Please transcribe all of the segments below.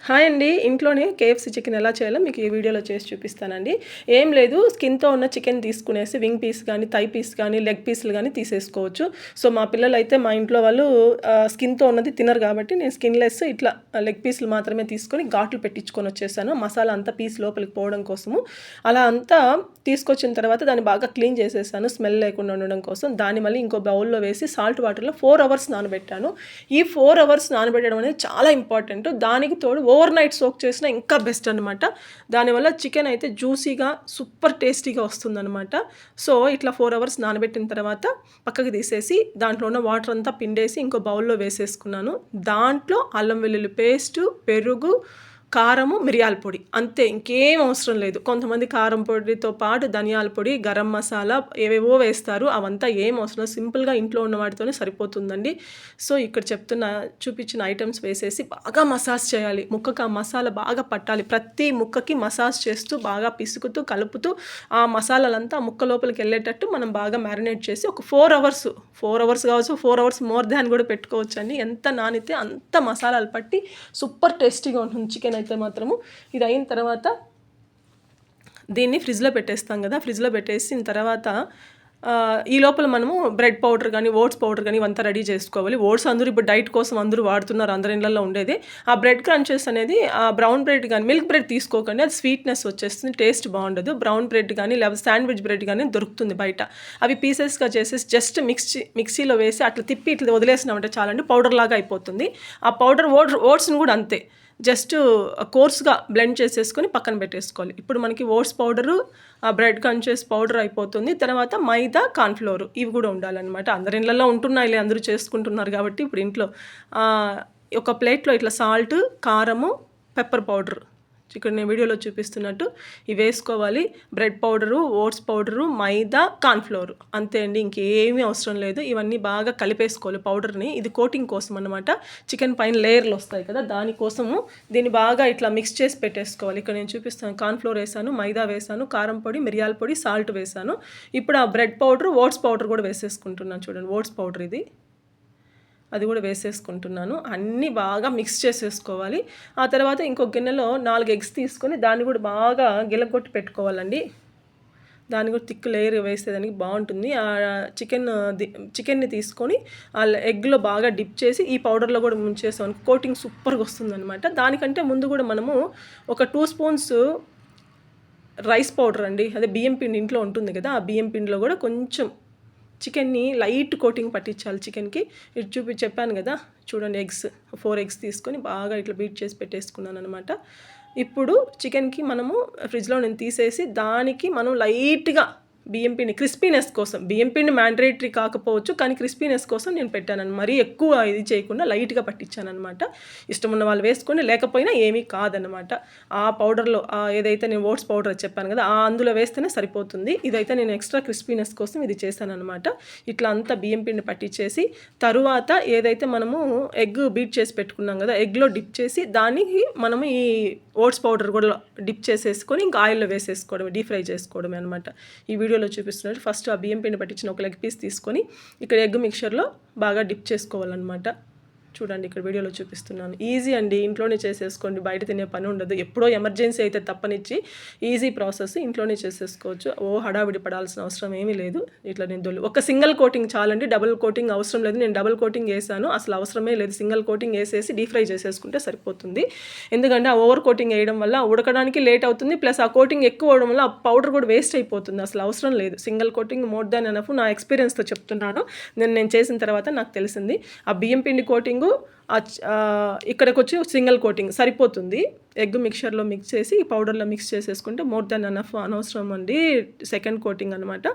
Hi అండి. ఇంట్లోనే KFC chicken ఎలా చేయాలో మీకు ఈ వీడియోలో చేసి చూపిస్తానండి. ఏం లేదు, స్కిన్‌తో ఉన్న చికెన్ తీసుకునేసి వింగ్ పీస్ గానీ, థై పీస్ గానీ, లెగ్ పీస్‌లు గానీ తీసేసుకోవచ్చు. సో, మా పిల్లలైతే మా ఇంట్లో వాళ్ళు స్కిన్‌తో ఉన్నది తినరు కాబట్టి నేను స్కిన్‌లెస్ ఇట్లా లెగ్ పీస్‌లు మాత్రమే తీసుకొని ఘాట్లు పెట్టించుకొని వచ్చేసాను. మసాలా అంతా పీస్ లోపలికి పోవడం కోసము. అలా అంతా తీసుకొచ్చిన తర్వాత దాన్ని బాగా క్లీన్ చేసేసాను స్మెల్ లేకుండా ఉండడం కోసం. దాన్ని మళ్ళీ ఇంకో బౌల్‌లో వేసి సాల్ట్ వాటర్‌లో 4 అవర్స్ నానబెట్టాను. ఈ 4 అవర్స్ నానబెట్టడం అనేది చాలా ఇంపార్టెంట్. దానికి తోడు ఓవర్ నైట్ సోక్ చేసినా ఇంకా బెస్ట్ అనమాట. దానివల్ల చికెన్ అయితే జ్యూసీగా సూపర్ టేస్టీగా వస్తుందనమాట. సో, ఇట్లా 4 అవర్స్ నానబెట్టిన తర్వాత పక్కకి తీసేసి దాంట్లో ఉన్న వాటర్ అంతా పిండేసి ఇంకో బౌల్‌లో వేసేసుకున్నాను. దాంట్లో అల్లం వెల్లుల్లి పేస్టు, పెరుగు, కారము, మిరియాల పొడి అంతే, ఇంకేం అవసరం లేదు. కొంతమంది కారం పొడితో పాటు ధనియాల పొడి, గరం మసాలా ఏవేవో వేస్తారు. అవంతా ఏం అవసరం లేదు. సింపుల్‌గా ఇంట్లో ఉన్న వాటితోనే సరిపోతుందండి. సో, ఇక్కడ చూపించిన ఐటమ్స్ వేసేసి బాగా మసాజ్ చేయాలి. ముక్కకు ఆ మసాలా బాగా పట్టాలి. ప్రతి ముక్కకి మసాజ్ చేస్తూ బాగా పిసుకుతూ, కలుపుతూ ఆ మసాలాలంతా ఆ ముక్క లోపలికి వెళ్ళేటట్టు మనం బాగా మ్యారినేట్ చేసి ఒక 4 అవర్స్ కావచ్చు, 4 అవర్స్ మోర్ దాన్ కూడా పెట్టుకోవచ్చండి. ఎంత నానితే అంత మసాలాలు పట్టి సూపర్ టేస్టీగా ఉంటుంది చికెన్ అయితే మాత్రము. ఇది అయిన తర్వాత దీన్ని ఫ్రిడ్జ్లో పెట్టేస్తాం కదా. ఫ్రిడ్జ్లో పెట్టేసిన తర్వాత ఈ లోపల మనము బ్రెడ్ పౌడర్ కానీ, ఓట్స్ పౌడర్ కానీ ఇవంతా రెడీ చేసుకోవాలి. ఓట్స్ అందరూ ఇప్పుడు డైట్ కోసం అందరూ వాడుతున్నారు, అందరి ఇళ్ళల్లో ఉండేది. ఆ బ్రెడ్ క్రంచెస్ అనేది ఆ బ్రౌన్ బ్రెడ్ కానీ, మిల్క్ బ్రెడ్ తీసుకోకండి, అది స్వీట్నెస్ వచ్చేస్తుంది, టేస్ట్ బాగుండదు. బ్రౌన్ బ్రెడ్ కానీ లేకపోతే శాండ్విచ్ బ్రెడ్ కానీ దొరుకుతుంది బయట. అవి పీసెస్గా చేసేసి జస్ట్ మిక్సీలో వేసి అట్లా తిప్పి ఇట్లా వదిలేసినామంటే చాలండి, పౌడర్ లాగా అయిపోతుంది. ఆ పౌడర్ ఓట్స్ని కూడా అంతే, జస్ట్ కోర్స్గా బ్లెండ్ చేసేసుకొని పక్కన పెట్టేసుకోవాలి. ఇప్పుడు మనకి ఓట్స్ పౌడరు, బ్రెడ్ కంచెస్ పౌడర్ అయిపోతుంది. తర్వాత మైదా, కార్న్‌ఫ్లోర్ ఇవి కూడా ఉండాలన్నమాట. అందరి ఇళ్ళల్లో ఉంటున్నాయిలే, అందరూ చేసుకుంటున్నారు కాబట్టి. ఇప్పుడు ఇంట్లో ఒక ప్లేట్లో ఇట్లా సాల్ట్, కారము, పెప్పర్ పౌడర్ ఇక్కడ నేను వీడియోలో చూపిస్తున్నట్టు ఇవి వేసుకోవాలి. బ్రెడ్ పౌడరు, ఓట్స్ పౌడరు, మైదా, కార్న్‌ఫ్లోర్ అంతే అండి, ఇంకేమీ అవసరం లేదు. ఇవన్నీ బాగా కలిపేసుకోవాలి పౌడర్ని. ఇది కోటింగ్ కోసం అనమాట. చికెన్ పైన లేయర్లు వస్తాయి కదా, దానికోసము దీన్ని బాగా ఇట్లా మిక్స్ చేసి పెట్టేసుకోవాలి. ఇక్కడ నేను చూపిస్తాను. కార్న్‌ఫ్లోర్ వేసాను, మైదా వేసాను, కారం పొడి, మిరియాల పొడి, సాల్ట్ వేసాను. ఇప్పుడు ఆ బ్రెడ్ పౌడర్, ఓట్స్ పౌడర్ కూడా వేసేసుకుంటున్నాను. చూడండి, ఓట్స్ పౌడర్ ఇది, అది కూడా వేసేసుకుంటున్నాను. అన్నీ బాగా మిక్స్ చేసేసుకోవాలి. ఆ తర్వాత ఇంకొక గిన్నెలో 4 ఎగ్స్ తీసుకొని దాన్ని కూడా బాగా గిలగొట్టి పెట్టుకోవాలండి. దాన్ని కూడా థిక్ లేయర్ వేసేదానికి బాగుంటుంది. చికెన్ని తీసుకొని ఆ ఎగ్లో బాగా డిప్ చేసి ఈ పౌడర్లో కూడా ముంచేసాం, కోటింగ్ సూపర్గా వస్తుందన్నమాట. దానికంటే ముందు కూడా మనము ఒక 2 స్పూన్స్ రైస్ పౌడర్ అండి, అదే బియ్యం పిండి ఇంట్లో ఉంటుంది కదా, ఆ బియ్యం పిండిలో కూడా కొంచెం చికెన్ని లైట్ కోటింగ్ పట్టించాలి చికెన్కి. ఇటు చెప్పాను కదా, చూడండి, 4 ఎగ్స్ తీసుకొని బాగా ఇట్లా బీట్ చేసి పెట్టేసుకున్నాను అనమాట. ఇప్పుడు చికెన్కి మనము ఫ్రిడ్జ్లో నేను తీసేసి దానికి మనం లైట్గా బియ్యం పిండి క్రిస్పీనెస్ కోసం, బియ్యం పిండి మ్యాండేటరీ కాకపోవచ్చు కానీ క్రిస్పీనెస్ కోసం నేను పెట్టాను. మరీ ఎక్కువ ఇది చేయకుండా లైట్గా పట్టించాను అనమాట. ఇష్టం ఉన్న వాళ్ళు వేసుకొని, లేకపోయినా ఏమీ కాదనమాట. ఆ పౌడర్లో ఏదైతే నేను ఓట్స్ పౌడర్ చెప్పాను కదా, అందులో వేస్తేనే సరిపోతుంది. ఇదైతే నేను ఎక్స్ట్రా క్రిస్పీనెస్ కోసం ఇది చేశాను అనమాట. ఇట్లా అంతా బియ్యం పిండి పట్టించేసి తరువాత ఏదైతే మనము ఎగ్ బీట్ చేసి పెట్టుకున్నాం కదా, ఎగ్లో డిప్ చేసి దానికి మనము ఈ ఓట్స్ పౌడర్ కూడా డిప్ చేసేసుకొని ఇంకా ఆయిల్లో వేసేసుకోవడమే, డీప్ ఫ్రై చేసుకోవడమే అనమాట. ఈ వీడియోలో చూపిస్తున్నారు. ఫస్ట్ ఆ బియ్యం పిండి పట్టించిన ఒక లెగ్ పీస్ తీసుకొని ఇక్కడ ఎగ్ మిక్చర్లో బాగా డిప్ చేసుకోవాలన్నమాట. చూడండి, ఇక్కడ వీడియోలో చూపిస్తున్నాను. ఈజీ అండి, ఇంట్లోనే చేసేసుకోండి, బయట తినే పని ఉండదు. ఎప్పుడో ఎమర్జెన్సీ అయితే తప్పనిచ్చి ఈజీ ప్రాసెస్, ఇంట్లోనే చేసేసుకోవచ్చు. హడావిడి పడాల్సిన అవసరం ఏమీ లేదు. ఇట్లా నేను ఒక సింగిల్ కోటింగ్ చాలండి, డబుల్ కోటింగ్ అవసరం లేదు. నేను డబుల్ కోటింగ్ వేసాను, అసలు అవసరమే లేదు. సింగిల్ కోటింగ్ వేసేసి డీప్ ఫ్రై చేసేసుకుంటే సరిపోతుంది. ఎందుకంటే ఆ ఓవర్ కోటింగ్ వేయడం వల్ల ఉడకడానికి లేట్ అవుతుంది, ప్లస్ ఆ కోటింగ్ ఎక్కువ అవడం వల్ల ఆ పౌడర్ కూడా వేస్ట్ అయిపోతుంది. అసలు అవసరం లేదు. Single coating more than enough. నా ఎక్స్పీరియన్స్తో చెప్తున్నాను, నేను చేసిన తర్వాత నాకు తెలిసింది. ఆ బియ్యం పిండి కోటింగ్ ఇక్కడికి వచ్చి సింగిల్ కోటింగ్ సరిపోతుంది. ఎగ్ మిక్చర్లో మిక్స్ చేసి ఈ పౌడర్లో మిక్స్ చేసేసుకుంటే మోర్ దాన్ ఎనఫ్. అనవసరం అండి సెకండ్ కోటింగ్ అనమాట.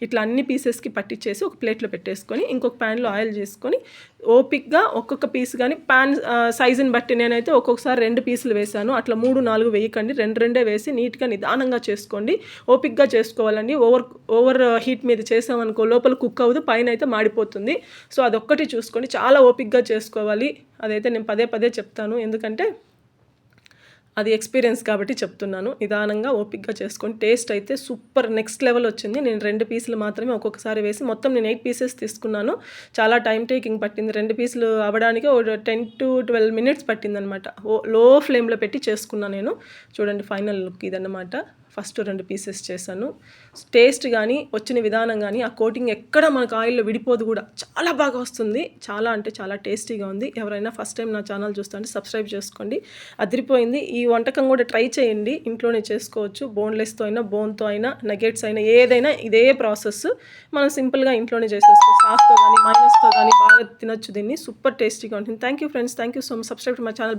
ఇట్లా అన్ని పీసెస్కి పట్టించేసి ఒక ప్లేట్లో పెట్టేసుకొని ఇంకొక ప్యాన్లో ఆయిల్ చేసుకొని ఓపిక్గా ఒక్కొక్క పీస్ కానీ ప్యాన్ సైజుని బట్టి నేనైతే ఒక్కొక్కసారి 2 పీసులు వేసాను. అట్లా 3, 4 వేయకండి, 2 వేసి నీట్గా నిదానంగా చేసుకోండి. ఓపిక్గా చేసుకోవాలండి. ఓవర్ హీట్ మీద చేసామనుకో లోపల కుక్ అవ్వదు, పైన అయితే మాడిపోతుంది. సో అదొక్కటి చూసుకోండి, చాలా ఓపిక్గా చేసుకోవాలి. అదైతే నేను పదే చెప్తాను, ఎందుకంటే అది ఎక్స్‌పీరియన్స్ కాబట్టి చెప్తున్నాను. నిదానంగా ఓపికగా చేసుకొని టేస్ట్ అయితే సూపర్ నెక్స్ట్ లెవెల్ వచ్చింది. నేను 2 పీసులు మాత్రమే ఒక్కొక్కసారి వేసి మొత్తం నేను 8 పీసెస్ తీసుకున్నాను. చాలా టైమ్ టేకింగ్ పట్టింది. 2 పీసులు అవ్వడానికి ఒక 10-12 మినిట్స్ పట్టిందనమాట. లో ఫ్లేమ్‌లో పెట్టి చేసుకున్నా నేను. చూడండి ఫైనల్ లుక్ ఇదన్నమాట. ఫస్ట్ 2 పీసెస్ చేశాను. టేస్ట్ గానీ, వచ్చిన విధానం గానీ, ఆ కోటింగ్ ఎక్కడ మనకు ఆయిల్‌లో విడిపోదు గూడా. చాలా బాగా వస్తుంది. చాలా అంటే చాలా టేస్టీగా ఉంది. ఎవరైనా ఫస్ట్ టైం నా ఛానల్ చూస్తుంటే సబ్స్క్రైబ్ చేసుకోండి. అదిరిపోయింది. ఈ వంటకం కూడా ట్రై చేయండి. ఇంట్లోనే చేసుకోవచ్చు. బోన్‌లెస్‌తో అయినా, బోన్‌తో అయినా, నగెట్స్ అయినా ఏదైనా ఇదే ప్రాసెస్. మనం సింపుల్‌గా ఇంట్లోనే చేసేసుకోవచ్చు. సాస్‌తో గానీ, మయోనీస్‌తో గానీ బాగా తినొచ్చు దీన్ని. సూపర్ టేస్టీగా ఉంటుంది. Thank you friends. Thank you so much. Subscribe to my channel.